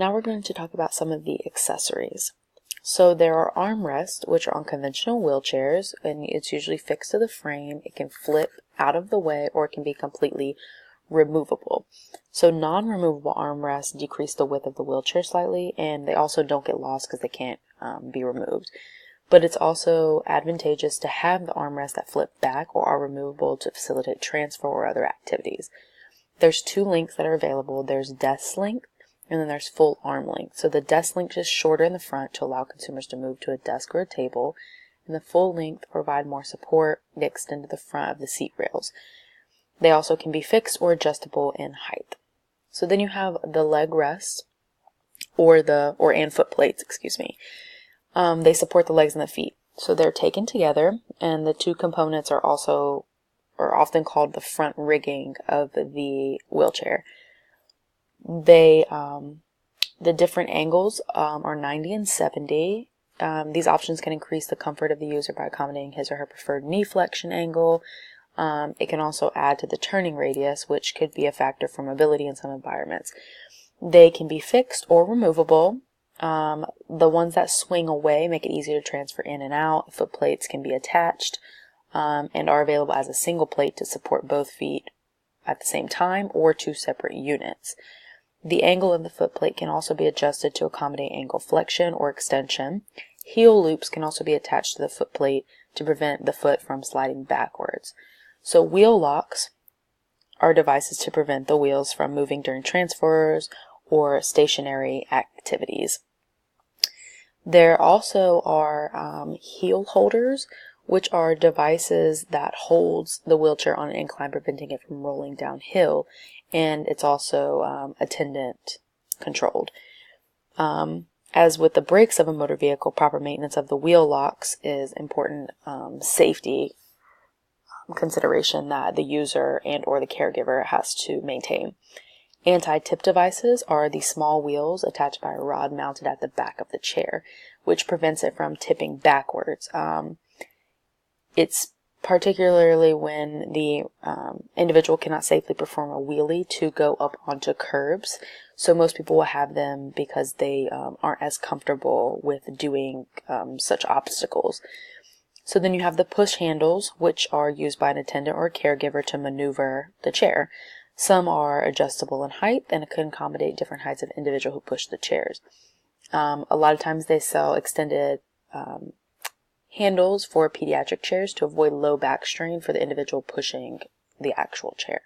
Now we're going to talk about some of the accessories. So there are armrests, which are on conventional wheelchairs, and it's usually fixed to the frame. It can flip out of the way, or it can be completely removable. So non-removable armrests decrease the width of the wheelchair slightly, and they also don't get lost because they can't be removed. But it's also advantageous to have the armrests that flip back or are removable to facilitate transfer or other activities. There's two lengths that are available. There's desk length, and then there's full arm length. So the desk length is shorter in the front to allow consumers to move to a desk or a table, and the full length provide more support. They extend to the front of the seat rails. They also can be fixed or adjustable in height. So then you have the leg rests, and foot plates, They support the legs and the feet. So they're taken together, and the two components are often called the front rigging of the wheelchair. The different angles are 90 and 70. These options can increase the comfort of the user by accommodating his or her preferred knee flexion angle. It can also add to the turning radius, which could be a factor for mobility in some environments. They can be fixed or removable. The ones that swing away make it easier to transfer in and out. Foot plates can be attached and are available as a single plate to support both feet at the same time, or two separate units. The angle of the foot plate can also be adjusted to accommodate ankle flexion or extension. Heel loops can also be attached to the foot plate to prevent the foot from sliding backwards. So wheel locks are devices to prevent the wheels from moving during transfers or stationary activities. There also are heel holders, which are devices that holds the wheelchair on an incline, preventing it from rolling downhill, and it's also attendant controlled. As with the brakes of a motor vehicle, proper maintenance of the wheel locks is important safety consideration that the user and or the caregiver has to maintain. Anti-tip devices are the small wheels attached by a rod mounted at the back of the chair, which prevents it from tipping backwards. It's particularly when the individual cannot safely perform a wheelie to go up onto curbs. So most people will have them because they aren't as comfortable with doing such obstacles. So then you have the push handles, which are used by an attendant or a caregiver to maneuver the chair. Some are adjustable in height, and it can accommodate different heights of individual who push the chairs. A lot of times they sell extended handles for pediatric chairs to avoid low back strain for the individual pushing the actual chair.